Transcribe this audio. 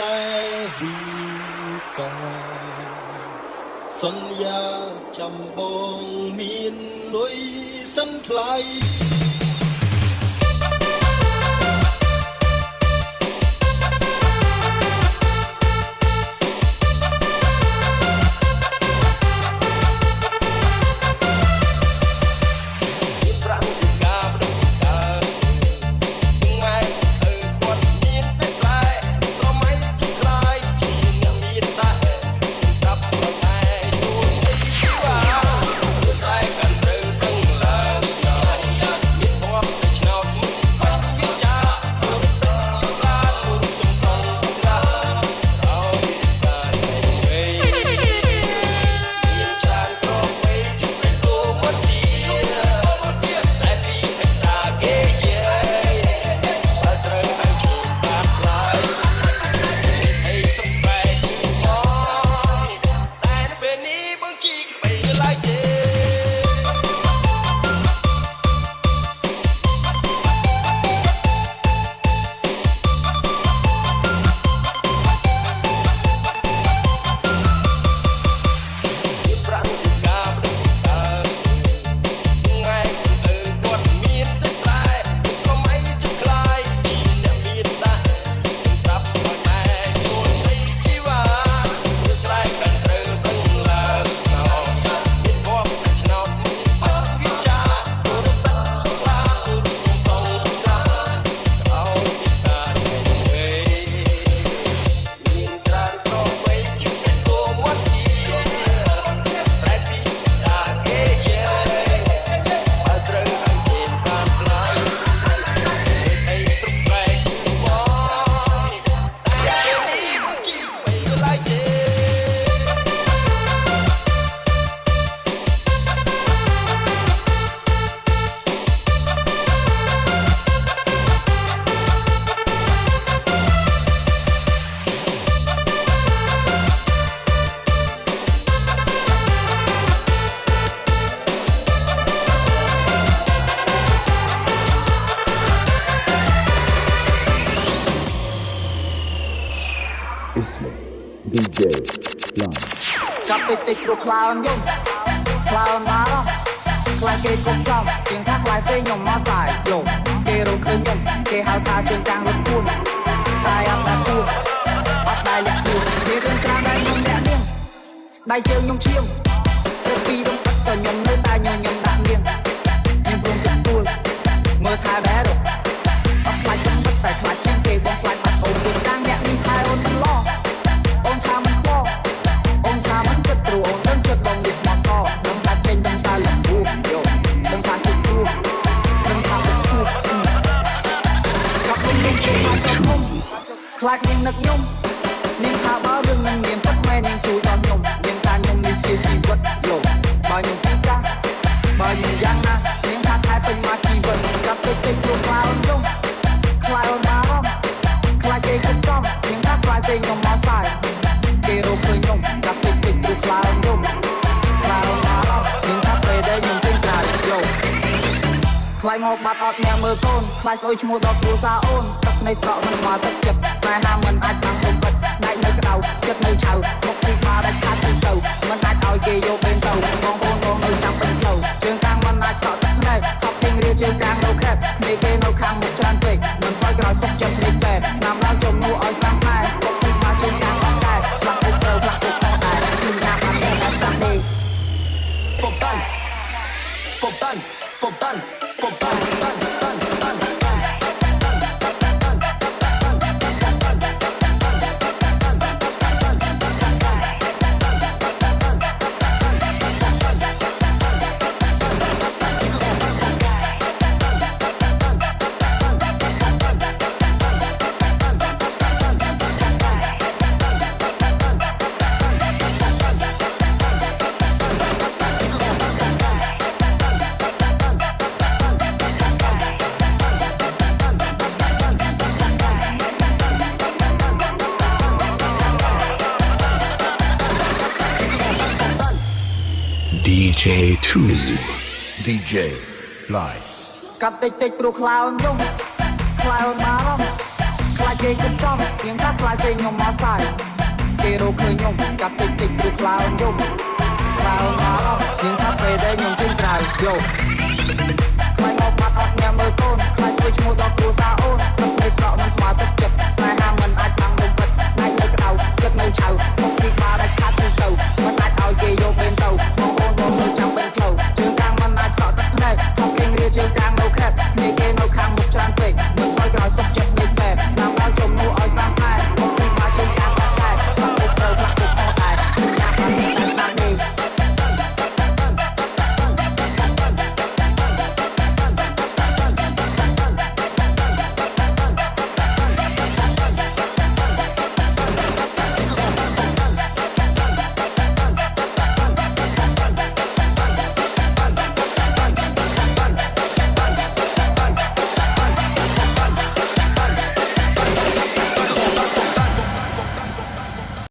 តែវិការសន្យាចាំបងមានលុយសិនថ្លៃចាប់តិចតិចព្រោះខ្លាអូនយំខ្លាអូនមកខ្លាគេកុំចំជាងថាខ្លាពេកខ្ញុំមកសាយយំគេរកឃើញខ្ញុំគេហៅថាជើងកាំងរត់ពួនតែអត់ដែរពួនអត់ដែរលាក់ពួនគេរឿងច្រើនដែរខ្ញុំលាក់នាងដៃជើងខ្ញុំឈៀងទៅពីរំទឹកក៏ខ្ញុំនៅតែញញឹមដាក់នាងខ្ញុំព្រមទឹកទួលមើលថែដែរអត់ខ្លាចខ្ញុំតែខ្លាចជាងគេបងខ្លាចបាត់អូនជើងកាំងលាក់នេះថែអូនមិនឡអូនថាមិនខ្វល់អូនថាមិនគិតព្រោះអូនដឹងចិត្តបងនេះមកសដឹងថាចេញដឹងថាលំបួសយោដឹងថាជិះគូដឹងថាមិនគូចាប់ខ្ញុំជិះមកចាប់ខ្ញុំខ្លាចនាងនឹកខ្ញុំនាងថាបើរឿងនឹងមានពិតមែននាងជួយដល់ខ្ញុំនាងថាខ្ញុំនេះជាជីវិតយោបើខ្ញុំពីចាស់បើខ្ញុំយ៉ាងណានាងថាថែពេញមកជីវិតចាប់ទៅចេញព្រោះខ្លាអូនយំខ្លាអូនមកខ្លាចគេគិតចំនាងថាខ្លាចពេញខ្ញុំមកសាយគេរកឃើញខ្ញុំចាប់តិចតិចព្រោះខ្លាអូនយំខ្លាអូនមកនាងថាពេលដែលខ្ញុំពេញក្រៅយោខ្លាចមកបាត់អត់អ្នកមើលកូនខ្លាចស្អុយឈ្មោះដល់គ្រួសារអូនទឹកនៃស្រកមិនមកទឹកចិត្តស្នេហាមិនអាចបានទុំពិតដៃនៅក្តៅចិត្តនៅឆៅមកស៊ីបាដាច់ខាត់ទៅទៅមិនអាចឲ្យគេយកពេលទៅបងប្អូនបងនៅចាំពេញផ្លូវជើងកាំងមិនអាចស្រកទឹកភ្នែកថប់ពេញរៀលជើងកាំងនៅខេបគ្នាគេនៅខាងមុខច្រើនពេកមិនថយក្រោយសុកចិត្តនេះពេកស្នាមឡើងចំនួនឲ្យស្នាមស្នេហ៍មកស៊ីបាជើងកាំងអត់ដែរផ្លាស់ទៅត្រូវផ្លាស់ទៅផងដែរគឺថាបានតែស្ដាប់ទេពុកតាន់ពុកតាន់ពុកតាន់ពុកតាន់តាន់តាន់តាន់DJ2 DJ Live កាត់តិចតិចព្រោះខ្លាអូនយំខ្លាអូនមកខ្លាច គេគិតចំទៀងថាខ្លាចពេកខ្ញុំមកសាយគេរកឃើញខ្ញុំកាប់តិចតិចព្រោះខ្លោនយំខ្លោនមកទៀងថាពេលដែលខ្ញុំចេញក្រៅយកខ្លាចមកបាត់អត់ញ៉ាំមើលកូនខ្លាចមួយឈ្មោះដល់គ្រួសារអូនទឹកនៃស្រកមិនស្មើទឹក